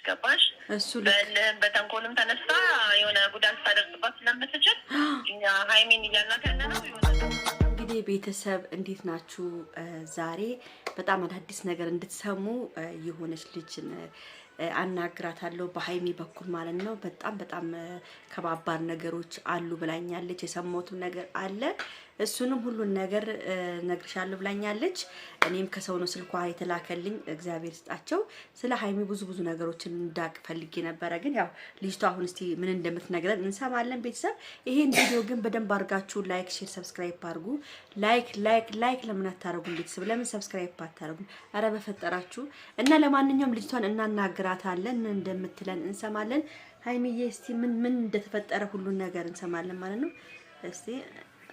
ገባሽ በተንኮልም ተነስታ የሆነ ጉዳት ታደርስባት ስለምትችል እኛ ሃይሚን እያልናት ያለነው እንግዲህ ቤተሰብ እንዴት ናችሁ? ዛሬ በጣም አዳዲስ ነገር እንድትሰሙ የሆነች ልጅን አናግራታለሁ በሃይሚ በኩል ማለት ነው። በጣም ከባባር ነገሮች አሉ ብላኛለች። የሰማሁት ነገር አለ እሱንም ሁሉን ነገር ነግርሻለሁ ብላኛለች። እኔም ከሰው ነው ስልኳ የተላከልኝ እግዚአብሔር ይስጣቸው። ስለ ሃይሚ ብዙ ነገሮችን እንዳቅ ፈልጌ ነበረ፣ ግን ያው ልጅቷ አሁን እስቲ ምን እንደምትነግረን እንሰማለን። ቤተሰብ ይሄን ቪዲዮ ግን በደንብ አድርጋችሁ ላይክ፣ ሼር፣ ሰብስክራይብ አድርጉ። ላይክ ለምን አታረጉም? ቤተሰብ ለምን ሰብስክራይብ አታረጉም? አረ በፈጠራችሁ እና ለማንኛውም ልጅቷን እናናግራታለን፣ ምን እንደምትለን እንሰማለን። ሃይሚዬ እስቲ ምን እንደተፈጠረ ሁሉን ነገር እንሰማለን ማለት ነው። እስቲ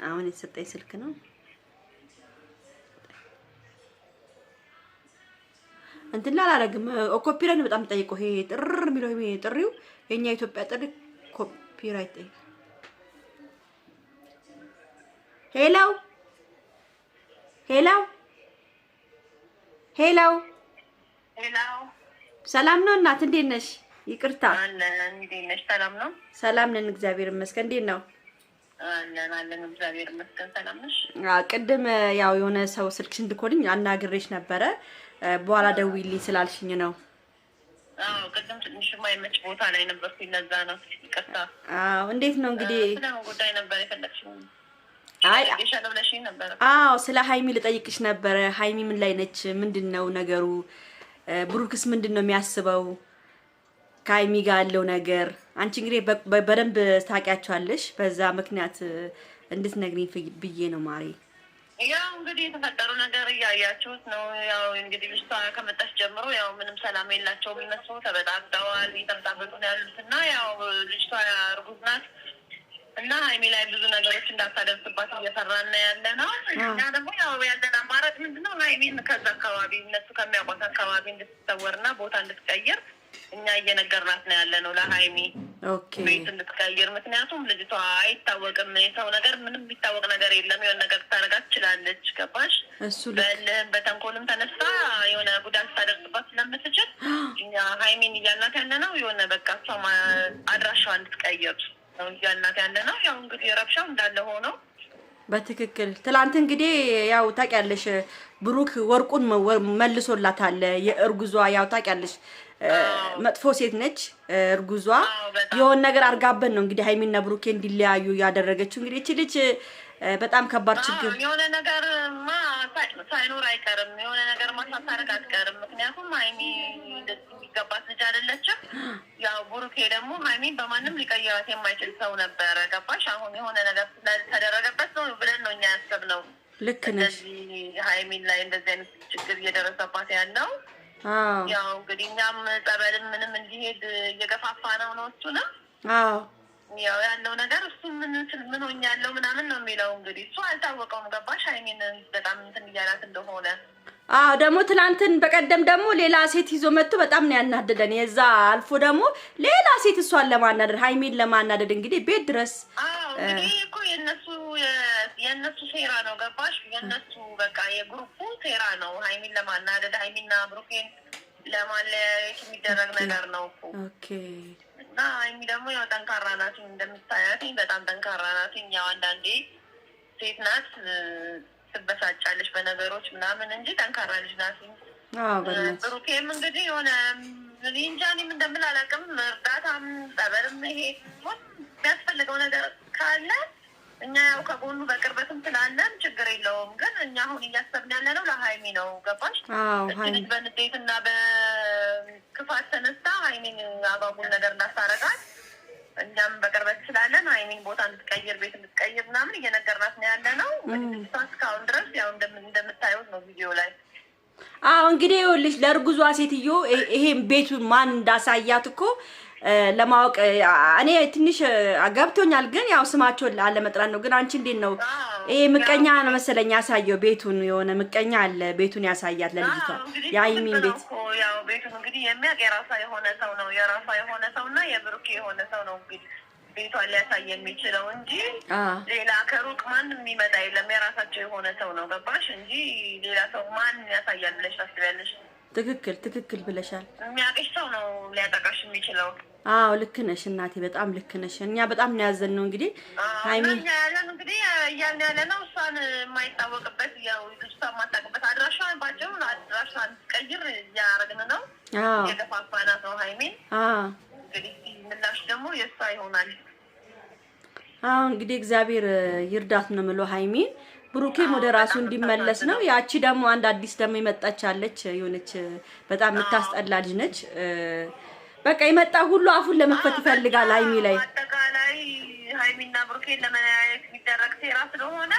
አሁን የተሰጠኝ ስልክ ነው። እንትን ላላረግም ኮፒራይት በጣም ጠይቀው ይሄ ጥር የሚለው ይሄ ጥሪው የኛ ኢትዮጵያ ጥሪ ኮፒራይት ጠይቅ። ሄሎ ሰላም ነው እናት፣ እንዴት ነሽ? ይቅርታ እንዴት ነሽ? ሰላም ነው? ሰላም ነን እግዚአብሔር ይመስገን። እንዴት ነው? አለን እግዚአብሔር ይመስገን። ሰላም ነሽ? ቅድም ያው የሆነ ሰው ስልክሽን እንድኮልኝ አናግሬሽ ነበረ፣ በኋላ ደውይልኝ ስላልሽኝ ነው። ቅድም ትንሽ የማይመች ቦታ ላይ ነበርኩኝ፣ ለዛ ነው። ይቅርታ። እንዴት ነው እንግዲህ? ስለምን ጉዳይ ነበር የፈለግሽው? ስለ ሃይሚ ልጠይቅሽ ነበረ። ሃይሚ ምን ላይ ነች? ምንድነው ነገሩ? ብሩክስ ምንድነው የሚያስበው ከሃይሚ ጋር ያለው ነገር? አንቺ እንግዲህ በደንብ ታውቂያቸዋለሽ፣ በዛ ምክንያት እንድትነግሪኝ ብዬ ነው ማሬ። ያው እንግዲህ የተፈጠሩ ነገር እያያችሁት ነው። ያው እንግዲህ ልጅቷ ከመጣች ጀምሮ ያው ምንም ሰላም የላቸውም እነሱ፣ ተበጣብጠዋል፣ እየተበጣበጡ ነው ያሉት እና ያው ልጅቷ እርጉዝ ናት እና ሃይሚ ላይ ብዙ ነገሮች እንዳታደርስባት እየሰራን ያለ ነው። እና ደግሞ ያው ያለን አማራጭ ምንድነው? ሃይሚን ከዛ አካባቢ እነሱ ከሚያውቋት አካባቢ እንድትሰወርና ቦታ እንድትቀይር እኛ እየነገርናት ነው ያለ ነው ለሃይሚ። ቤት እንድትቀይር፣ ምክንያቱም ልጅቷ አይታወቅም፣ የሰው ነገር ምንም የሚታወቅ ነገር የለም። የሆነ ነገር ታደርጋት ትችላለች፣ ገባሽ? በተንኮልም ተነስታ የሆነ ጉዳት ታደርስባት ስለምትችል እኛ ሃይሚን እያልናት ያለ ነው የሆነ በቃ እሷ አድራሻዋ እንድትቀይር ነው እያልናት ያለ ነው። ያው እንግዲህ ረብሻው እንዳለ ሆኖ በትክክል ትላንት እንግዲህ ያው ታውቂያለሽ ብሩክ ወርቁን መልሶላታል። የእርጉዟ ያው ታውቂያለሽ መጥፎ ሴት ነች እርጉዟ። የሆነ ነገር አርጋበን ነው እንግዲህ ሃይሚና ብሩኬ እንዲለያዩ ያደረገችው። እንግዲህ እቺ ልጅ በጣም ከባድ ችግር የሆነ ነገር ሳይኖር አይቀርም፣ የሆነ ነገር ሳታደርግ አትቀርም። ምክንያቱም ሃይሚ የሚገባት ልጅ አይደለችም። ያው ብሩኬ ደግሞ ሃይሚን በማንም ሊቀይራት የማይችል ሰው ነበረ፣ ገባሽ? አሁን የሆነ ነገር ተደረገበት ነው ብለን ነው እኛ ያሰብነው። ልክ ነሽ። ሃይሚን ላይ እንደዚህ አይነት ችግር እየደረሰባት ያለው ያው እንግዲህ እኛም ጸበልም ምንም እንዲሄድ እየገፋፋ ነው እሱንም ያው ያለው ነገር እሱ ምን ሆኛለሁ ምናምን ነው የሚለው። እንግዲህ እሱ አልታወቀውም፣ ገባሽ? ሃይሚን በጣም እንትን እያላት እንደሆነ ደግሞ ትናንትን በቀደም ደግሞ ሌላ ሴት ይዞ መጥቶ በጣም ነው ያናደደን። የዛ አልፎ ደግሞ ሌላ ሴት እሷን ለማናደድ ሃይሚን ለማናደድ እንግዲህ ቤት ድረስ እንግዲህ እኮ የእነሱ ሴራ ነው፣ ገባሽ? የእነሱ በቃ የግሩፑ ሴራ ነው ሃይሚን ለማናደድ፣ ሃይሚና ብሩኬን ለማለያየት የሚደረግ ነገር ነው እኮ። እና ሃይሚ ደግሞ ያው ጠንካራ ናት፣ እንደምታያት በጣም ጠንካራ ናት። ያው አንዳንዴ ሴት ናት ትበሳጫለች በነገሮች ምናምን እንጂ ጠንካራ ልጅ ናት። ብሩኬም እንግዲህ የሆነ እንጃ እኔም እንደምል አላውቅም፣ እርዳታም ጸበልም ይሄ የሚያስፈልገው ነገር ካለ እኛ ያው ከጎኑ በቅርበትም ስላለን ችግር የለውም። ግን እኛ አሁን እያሰብን ያለ ነው ለሃይሚ ነው፣ ገባሽ? ልጅ በንዴትና በክፋት ተነስታ ሃይሚን አባቡል ነገር እንዳታረጋት እኛም በቅርበት ስላለን ሃይሚን ቦታ እንድትቀይር ቤት እንድትቀይር ምናምን እየነገርናት ነው ያለ ነው። እስካሁን ድረስ ያው እንደምታዩት ነው ቪዲዮ ላይ። እንግዲህ ይኸውልሽ ለእርጉዟ ሴትዮ ይሄን ቤቱን ማን እንዳሳያት እኮ ለማወቅ እኔ ትንሽ ገብቶኛል፣ ግን ያው ስማቸውን አለመጥራት ነው። ግን አንቺ እንዴት ነው ይሄ ምቀኛ ነው መሰለኝ ያሳየው ቤቱን፣ የሆነ ምቀኛ አለ ቤቱን ያሳያት ለልጅቷ የሃይሚን ቤት። ያው ቤቱን እንግዲህ የሚያውቅ የራሷ የሆነ ሰው ነው፣ የራሷ የሆነ ሰውና የብሩኬ የሆነ ሰው ነው እንግዲህ ቤቷን ሊያሳይ የሚችለው እንጂ ሌላ ከሩቅ ማንም የሚመጣ የለም። የራሳቸው የሆነ ሰው ነው፣ ገባሽ? እንጂ ሌላ ሰው ማን ያሳያል ብለሽ ታስቢያለሽ? ትክክል ብለሻል። የሚያውቅሽ ሰው ነው ሊያጠቃሽ የሚችለው። አዎ ልክ ነሽ እናቴ፣ በጣም ልክ ነሽ። እኛ በጣም ነው ያዘንነው። እንግዲህ ሃይሚ ያለን እንግዲህ እያልን ያለ ነው እሷን የማይታወቅበት ያው እሷ የማታውቅበት አድራሻዋን ባጭሩ አድራሻዋን ቀይር እያደረግን ነው። የገፋፋናት ነው ሃይሚን። እንግዲህ ምላሽ ደግሞ የእሷ ይሆናል። እንግዲህ እግዚአብሔር ይርዳት ነው የምለው ሃይሚን። ብሩኬም ወደ ራሱ እንዲመለስ ነው። ያቺ ደግሞ አንድ አዲስ ደግሞ የመጣች አለች የሆነች በጣም የምታስጠላ ልጅ ነች። በቃ የመጣ ሁሉ አፉን ለመክፈት ይፈልጋል ሃይሚ ላይ። አጠቃላይ ሃይሚና ብሩኬን ለመለያየት የሚደረግ ሴራ ስለሆነ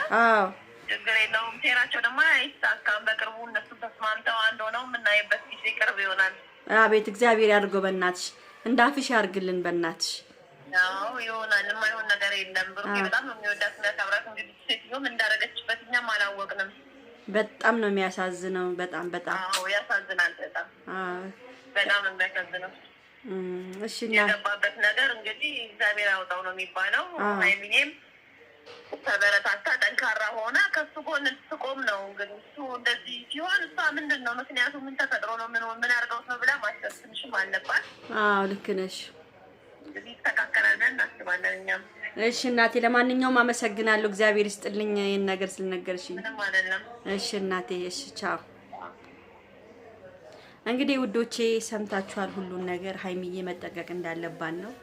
ችግር የለውም። ሴራቸው ደግሞ አይሳካም። በቅርቡ እነሱ ተስማምተው አንድ ሆነው የምናይበት ጊዜ ቅርብ ይሆናል። አቤት እግዚአብሔር ያድርገው በእናትሽ፣ እንዳፍሽ ያርግልን በእናትሽ። አዎ ይሆናል። የማይሆን ነገር የለም። ብሩኬ በጣም ነው የሚወዳት የሚያከብራት። እንግዲህ ሴትዮውም እንዳደረገችበት እኛም አላወቅንም። በጣም ነው የሚያሳዝነው። በጣም አዎ ያሳዝናል። በጣም ነው የሚያሳዝነው። እሺ የገባበት ነገር እንግዲህ እግዚአብሔር ያውጣው ነው የሚባለው። ሃይሚኔም ተበረታታ ጠንካራ ሆና ከሱ ጎን ትቆም ነው። እንግዲህ እሱ እንደዚህ ሲሆን እሷ ምንድን ነው ምክንያቱ ምን ተፈጥሮ ነው ምን አድርገውት ነው ብላ ማሰብ ትንሽም አለባት። ልክ ነሽ። እንግዲህ ይስተካከላል ብለን እናስባለን እኛም። እሺ እናቴ፣ ለማንኛውም አመሰግናለሁ። እግዚአብሔር ይስጥልኝ ይሄን ነገር ስለነገርሽኝ። ምንም አይደለም። እሺ እናቴ፣ እሺ ቻው። እንግዲህ ውዶቼ ሰምታችኋል ሁሉን ነገር። ሃይሚዬ መጠቀቅ እንዳለባት ነው።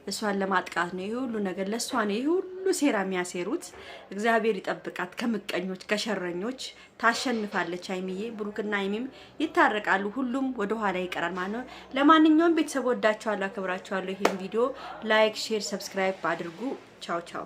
እሷን ለማጥቃት ነው ይሄ ሁሉ ነገር፣ ለሷ ነው ይሄ ሁሉ ሴራ የሚያሴሩት። እግዚአብሔር ይጠብቃት ከምቀኞች ከሸረኞች። ታሸንፋለች ሃይሚዬ። ብሩክና ሃይሚም ይታረቃሉ። ሁሉም ወደ ኋላ ይቀራል ማለት ነው። ለማንኛውም ቤተሰብ ወዳችኋለሁ፣ አከብራችኋለሁ። ይሄን ቪዲዮ ላይክ፣ ሼር፣ ሰብስክራይብ አድርጉ። ቻው ቻው።